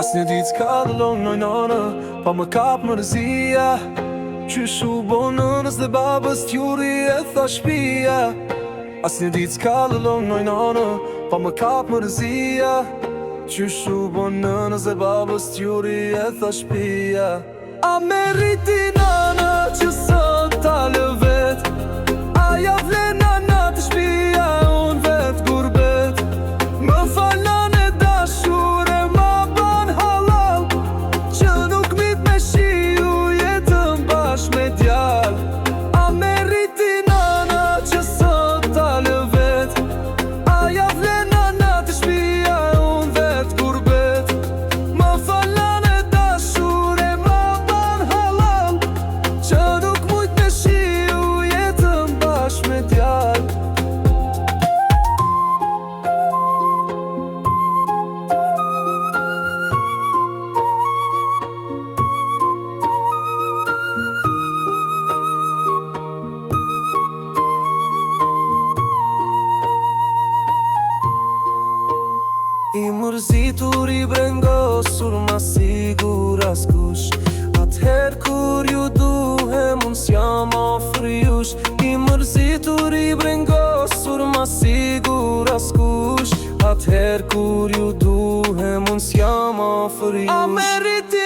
As një ditë s'ka dëllon noj nana, pa më kap mërzia. Qysh u bo nënës dhe babës t'juri e tha shpia. As një ditë s'ka dëllon noj nana, pa më kap mërzia. Qysh u bo nënës dhe babës t'juri e tha shpia. A meriti nana që sot talë vet, a ja vle nana të shpia, unë vet gurbet. Më fal nane dashur e ma ban halal, që nuk mit me shiu jetëm bash me djal. A meriti nana që sot talë vet, a ja vle nana të shpia, unë vet gurbet. Më fal nane dashur e ma ban halal, që nuk mujt me shiu jetëm bash me djal. I mërzitur i brengosur ma sigur askush, atëher kur ju duhem unë s'jam ofër jush. I mërzitur i brengosur ma sigur askush, atëher kur ju duhem unë s'jam ofër jush. A meriti